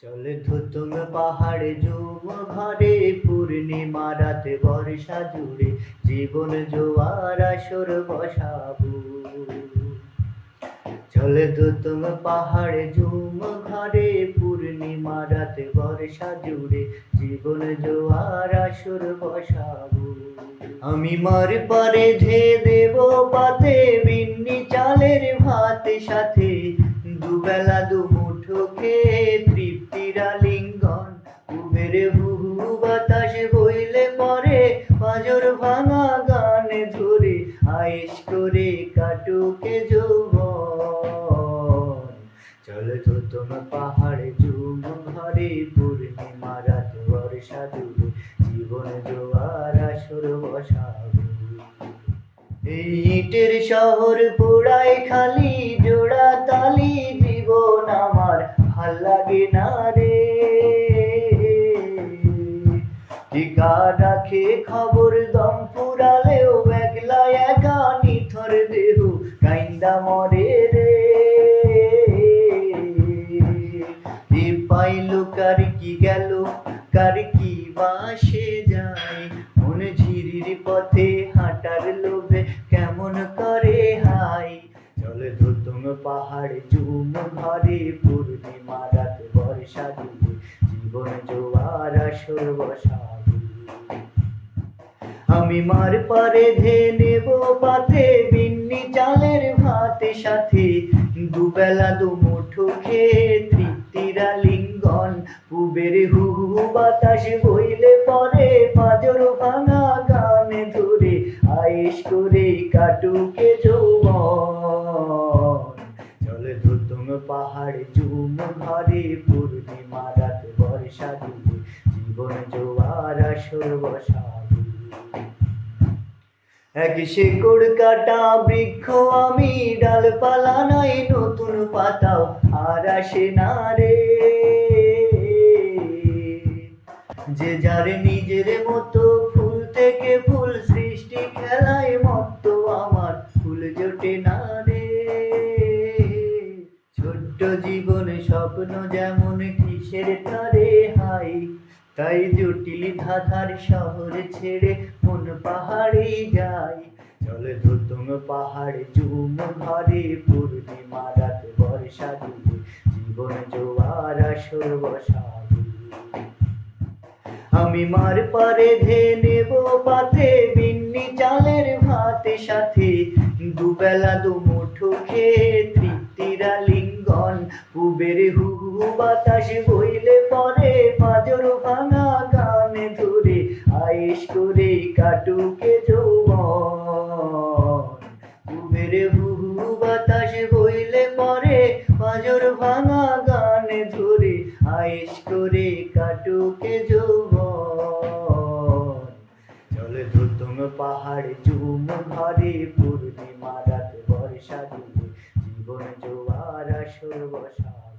চলে ধুতুম পাহাড়ে ঝুম ঘরে পূর্ণিমা রাতে বর্ষা জুড়ে জীবন জোয়ার আসর বসাবো। চলে ধুতুম পাহাড়ে ঝুম ঘরে পূর্ণিমা রাতে বর্ষা জুড়ে জীবন জোয়ার আসর বসাবো। আমি মার পারে ধে দেব পাতে বিন্নি চালের ভাত সাথে দুবেলা দুমুঠো খেয়ে তৃপ্তির আলিঙ্গন। উবের হুহু বাতাস বইলে পরে পাঁজর ভাঙা গান ধরে আয়েশ করে কাটুকে যৌবন। চল ধুতুম পাহাড়ে ঝুম ঘরে পূর্ণিমা রাত বর্ষা জুড়ে জীবন জোয়ার আসর বসাবো। এই ইটের শহর পোড়ায় খালি জোড়া তালি জীবন আমার ভাল লাগে না রে। টিকা রাখে খবর দম ফুরালেও একলা একা নিথর দেহ কাইন্দা মরে রে। পাইলো কার কি গেল কার কি বাসে যায়, মন ঝিরির পথে হাঁটার লোভে কেমন করে হাই। চলে ধুতুম পাহাড়ে ঝুম ঘরে পূর্ণিমা রাত বর্ষা জুড়ে জীবন জোয়ার আসর বসাবো। আমি মার পারে ধে নেব পাতে বিন্নি চালের ভাত সাথে দুবেলা দুমুঠো খেয়ে তৃপ্তির আলিঙ্গন। পুবের হুহু বাতাস বইলে পরে পাঁজর ভাঙা গান ধরে আয়েশ করে কাটুকে যৌবন। চলে ধুতুম পাহাড়ে ঝুম ঘরে পূর্ণিমা রাত বর্ষা জুড়ে জীবন জোয়ার আসর বসাবো। এক শেকড় কাটা বৃক্ষ আমি, ডালপালা নাই নতুন পাতাও আর আসে না রে। যে যার নিজের মতো ফুল থেকে ফুল সৃষ্টি খেলায় মত্ত আমার ফুল জোটে না রে। ছোট্ট জীবন স্বপ্ন যেমন কিসের তারে হাই, তাই জটিল ধাঁধার শহর ছেড়ে মন পাহাড়ে যায়। চলে ধুতুম পাহাড়ে ঝুম ঘরে পূর্ণিমা রাত বর্ষা জুড়ে জীবন জোয়ার আসর বসাবো। আমি মার পারে ধে নেব পাতে বিন্নি চালের ভাত সাথে দুবেলা দুমুঠো খেয়ে তৃপ্তির আলিঙ্গন। পুবের হুহু বাতাস বইলে পরে পাঁজর ভাঙা গান ধরে আয়েশ করে কাটুকে যৌবন। পুবের হুহু বাতাস বইলে পরে পাঁজর ভাঙা গান ধরে আয়েশ করে কাটুকে যৌবন। চলে ধুতুম পাহাড়ে ঝুম ঘরে পূর্ণিমা রাত বর্ষা জুড়ে জীবন জোয়ার আসর বসাবো।